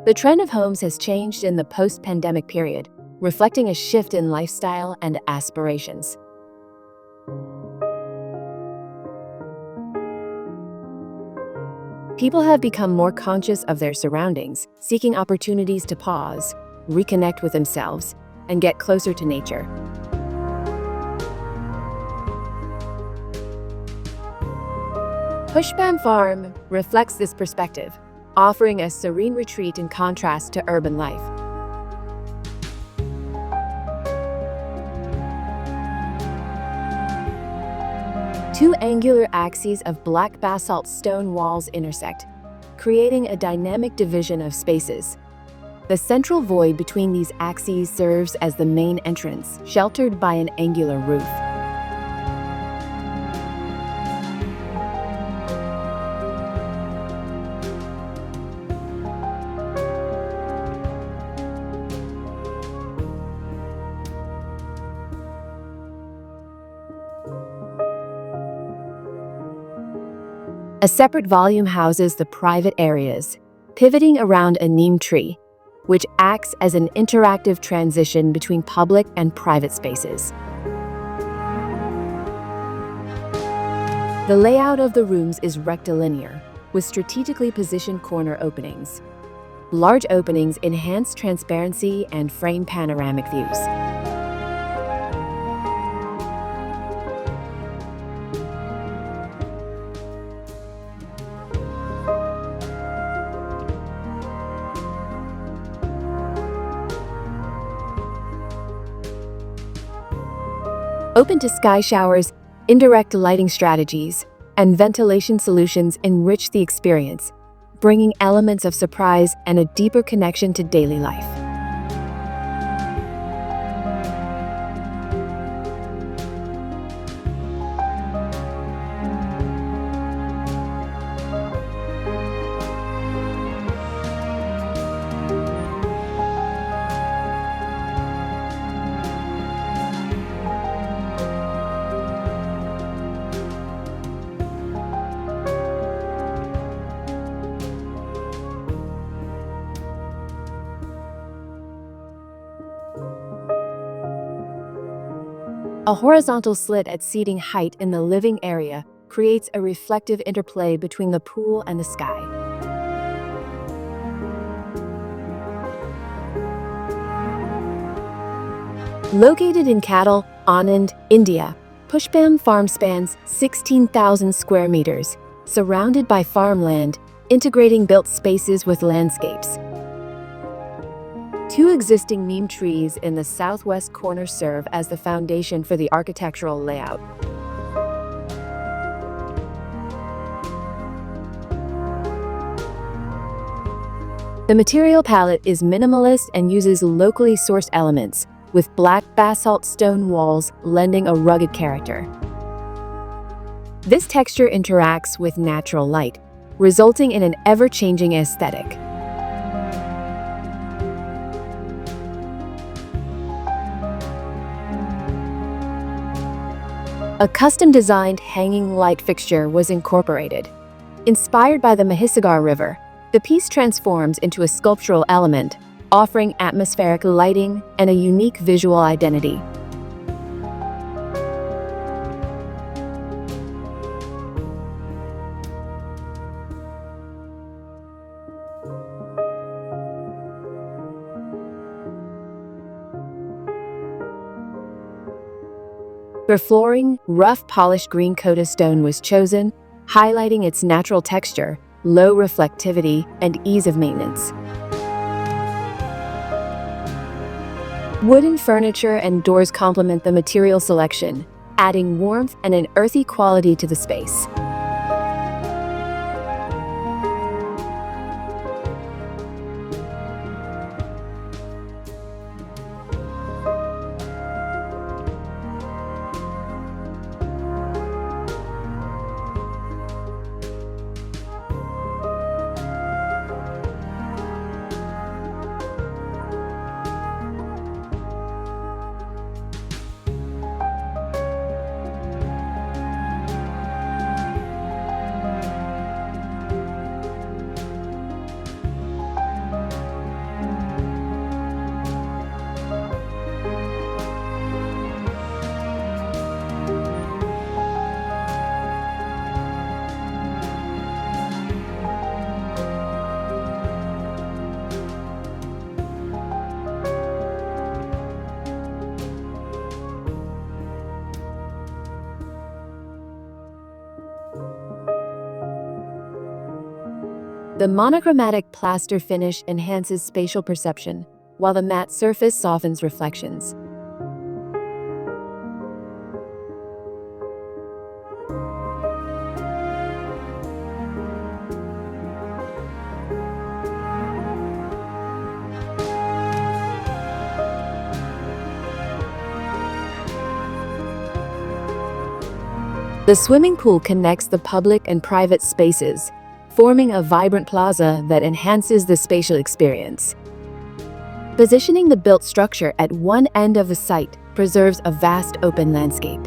The trend of homes has changed in the post-pandemic period, reflecting a shift in lifestyle and aspirations. People have become more conscious of their surroundings, seeking opportunities to pause, reconnect with themselves, and get closer to nature. Pushpam Farm reflects this perspective, offering a serene retreat in contrast to urban life. Two angular axes of black basalt stone walls intersect, creating a dynamic division of spaces. The central void between these axes serves as the main entrance, sheltered by an angular roof. A separate volume houses the private areas, pivoting around a neem tree, which acts as an interactive transition between public and private spaces. The layout of the rooms is rectilinear, with strategically positioned corner openings. Large openings enhance transparency and frame panoramic views. Open to sky showers, indirect lighting strategies, and ventilation solutions enrich the experience, bringing elements of surprise and a deeper connection to daily life. A horizontal slit at seating height in the living area creates a reflective interplay between the pool and the sky. Located in Khadol, Anand, India, Pushpam Farm spans 16,000 square meters, surrounded by farmland, integrating built spaces with landscapes. Two existing neem trees in the southwest corner serve as the foundation for the architectural layout. The material palette is minimalist and uses locally sourced elements, with black basalt stone walls lending a rugged character. This texture interacts with natural light, resulting in an ever-changing aesthetic. A custom-designed hanging light fixture was incorporated. Inspired by the Mahisagar River, the piece transforms into a sculptural element, offering atmospheric lighting and a unique visual identity. For flooring, rough polished green Kota stone was chosen, highlighting its natural texture, low reflectivity, and ease of maintenance. Wooden furniture and doors complement the material selection, adding warmth and an earthy quality to the space. The monochromatic plaster finish enhances spatial perception, while the matte surface softens reflections. The swimming pool connects the public and private spaces, forming a vibrant plaza that enhances the spatial experience. Positioning the built structure at one end of the site preserves a vast open landscape.